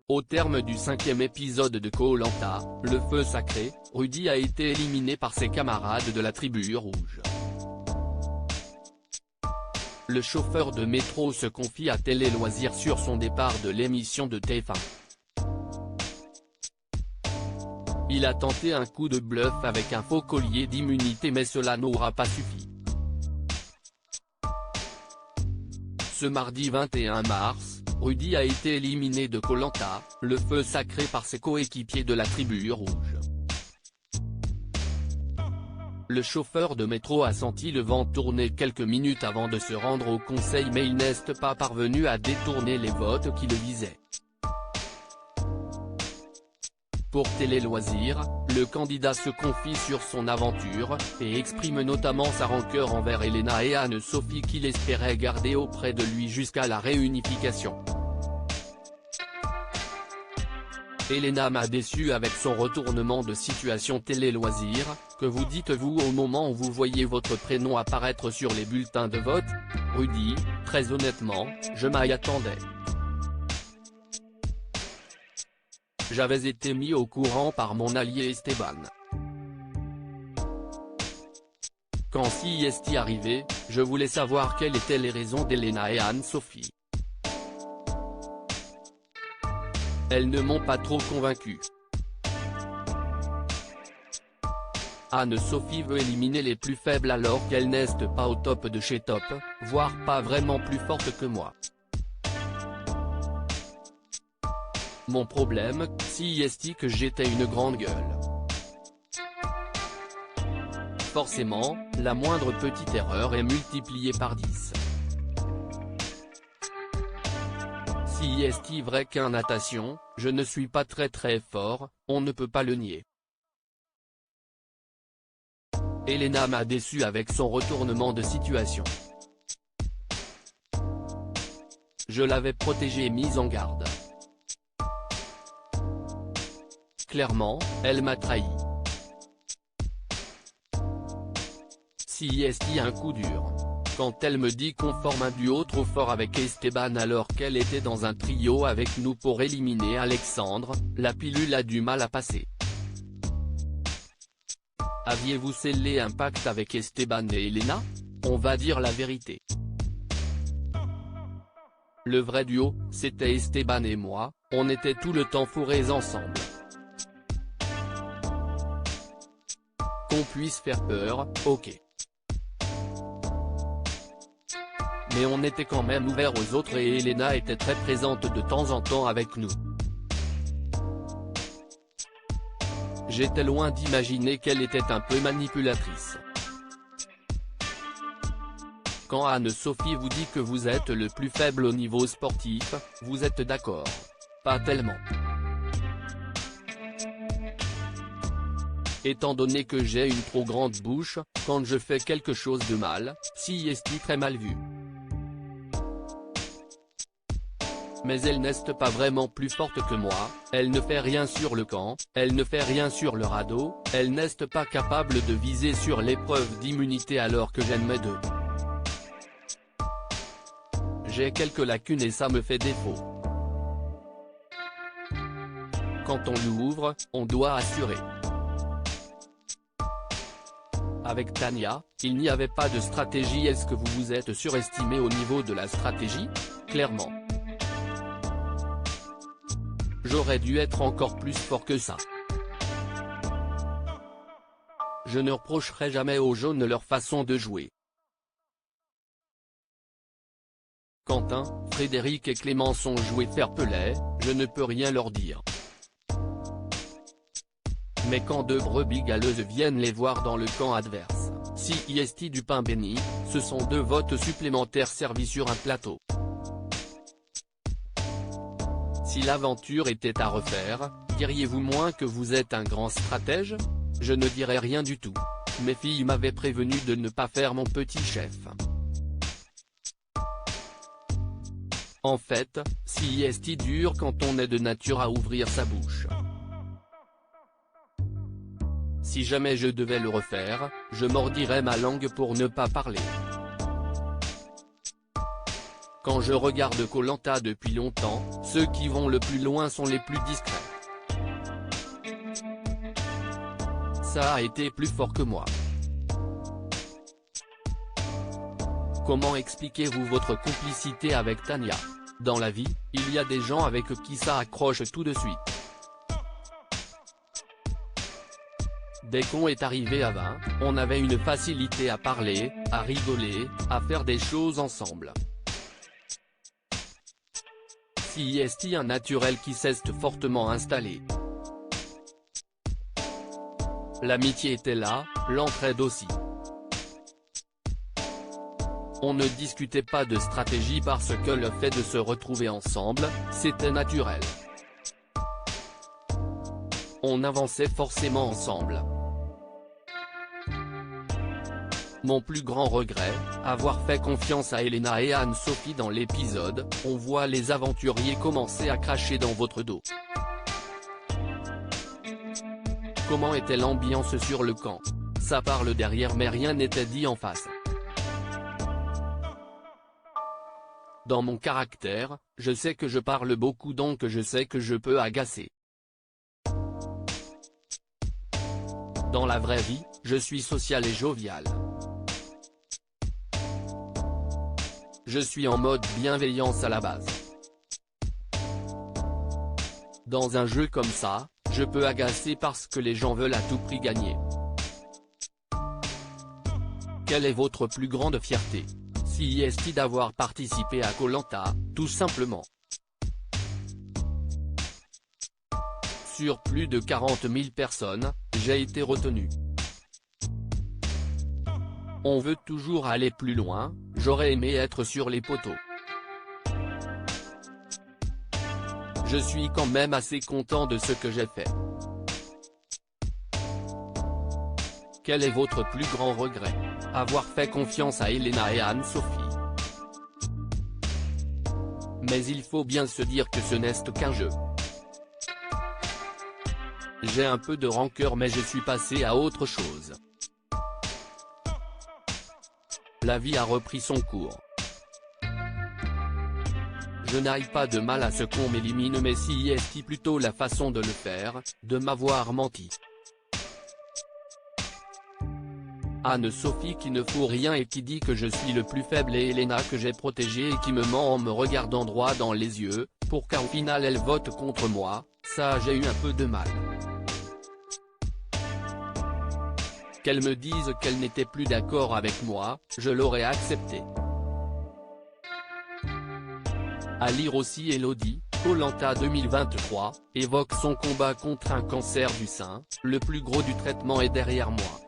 Au terme du 5e épisode de Koh-Lanta, le feu sacré, Rudy a été éliminé par ses camarades de la tribu rouge. Le chauffeur de métro se confie à Télé Loisirs sur son départ de l'émission de TF1. Il a tenté un coup de bluff avec un faux collier d'immunité mais cela n'aura pas suffi. Ce mardi 21 mars, Rudy a été éliminé de Koh-Lanta, le feu sacré par ses coéquipiers de la tribu rouge. Le chauffeur de métro a senti le vent tourner quelques minutes avant de se rendre au conseil mais il n'est pas parvenu à détourner les votes qui le visaient. Pour Télé Loisirs, le candidat se confie sur son aventure, et exprime notamment sa rancœur envers Elena et Anne-Sophie qu'il espérait garder auprès de lui jusqu'à la réunification. Elena m'a déçu avec son retournement de situation. Télé Loisirs, que vous dites-vous au moment où vous voyez votre prénom apparaître sur les bulletins de vote? Rudy, très honnêtement, je m'y attendais. J'avais été mis au courant par mon allié Esteban. Quand CIST arrivait, je voulais savoir quelles étaient les raisons d'Elena et Anne-Sophie. Elles ne m'ont pas trop convaincu. Anne-Sophie veut éliminer les plus faibles alors qu'elle n'est pas au top de chez top, voire pas vraiment plus forte que moi. Mon problème, CIST, que j'étais une grande gueule. Forcément, la moindre petite erreur est multipliée par 10. CIST vrai qu'en natation, je ne suis pas très fort, on ne peut pas le nier. Elena m'a déçu avec son retournement de situation. Je l'avais protégée et mise en garde. Clairement, elle m'a trahi. CIST un coup dur. Quand elle me dit qu'on forme un duo trop fort avec Esteban alors qu'elle était dans un trio avec nous pour éliminer Alexandre, la pilule a du mal à passer. Aviez-vous scellé un pacte avec Esteban et Elena? On va dire la vérité. Le vrai duo, c'était Esteban et moi, on était tout le temps fourrés ensemble. Qu'on puisse faire peur, ok. Mais on était quand même ouvert aux autres et Elena était très présente de temps en temps avec nous. J'étais loin d'imaginer qu'elle était un peu manipulatrice. Quand Anne-Sophie vous dit que vous êtes le plus faible au niveau sportif, vous êtes d'accord? Pas tellement. Étant donné que j'ai une trop grande bouche, quand je fais quelque chose de mal, CIST très mal vu. Mais elle n'est pas vraiment plus forte que moi, elle ne fait rien sur le camp, elle ne fait rien sur le radeau, elle n'est pas capable de viser sur l'épreuve d'immunité alors que j'aime mes deux. J'ai quelques lacunes et ça me fait défaut. Quand on l'ouvre, on doit assurer. Avec Tania, il n'y avait pas de stratégie. Est-ce que vous vous êtes surestimé au niveau de la stratégie? Clairement. J'aurais dû être encore plus fort que ça. Je ne reprocherai jamais aux jaunes leur façon de jouer. Quentin, Frédéric et Clémence ont joué fair-play, je ne peux rien leur dire. Mais quand deux brebis galeuses viennent les voir dans le camp adverse, CIST du pain béni, ce sont deux votes supplémentaires servis sur un plateau. Si l'aventure était à refaire, diriez-vous moins que vous êtes un grand stratège? Je ne dirais rien du tout. Mes filles m'avaient prévenu de ne pas faire mon petit chef. En fait, CIST dure quand on est de nature à ouvrir sa bouche. Si jamais je devais le refaire, je mordirais ma langue pour ne pas parler. Quand je regarde Koh Lanta depuis longtemps, ceux qui vont le plus loin sont les plus discrets. Ça a été plus fort que moi. Comment expliquez-vous votre complicité avec Tania? Dans la vie, il y a des gens avec qui ça accroche tout de suite. Dès qu'on est arrivé à 20, on avait une facilité à parler, à rigoler, à faire des choses ensemble. Si est un naturel qui s'est fortement installé. L'amitié était là, l'entraide aussi. On ne discutait pas de stratégie parce que le fait de se retrouver ensemble, c'était naturel. On avançait forcément ensemble. Mon plus grand regret, avoir fait confiance à Elena et Anne-Sophie dans l'épisode, on voit les aventuriers commencer à cracher dans votre dos. Comment était l'ambiance sur le camp? Ça parle derrière mais rien n'était dit en face. Dans mon caractère, je sais que je parle beaucoup donc je sais que je peux agacer. Dans la vraie vie, je suis social et jovial. Je suis en mode bienveillance à la base. Dans un jeu comme ça, je peux agacer parce que les gens veulent à tout prix gagner. Quelle est votre plus grande fierté? Si est d'avoir participé à Koh Lanta, tout simplement. Sur plus de 40 000 personnes, j'ai été retenu. On veut toujours aller plus loin, j'aurais aimé être sur les poteaux. Je suis quand même assez content de ce que j'ai fait. Quel est votre plus grand regret? Avoir fait confiance à Elena et Anne-Sophie. Mais il faut bien se dire que ce n'est qu'un jeu. J'ai un peu de rancœur mais je suis passé à autre chose. La vie a repris son cours. Je n'aille pas de mal à ce qu'on m'élimine mais si est plutôt la façon de le faire, de m'avoir menti. Anne-Sophie qui ne fout rien et qui dit que je suis le plus faible et Elena que j'ai protégée et qui me ment en me regardant droit dans les yeux, pour qu'au final elle vote contre moi, ça j'ai eu un peu de mal. Qu'elle me dise qu'elle n'était plus d'accord avec moi, je l'aurais accepté. À lire aussi Elodie, Koh Lanta 2023, évoque son combat contre un cancer du sein, le plus gros du traitement est derrière moi.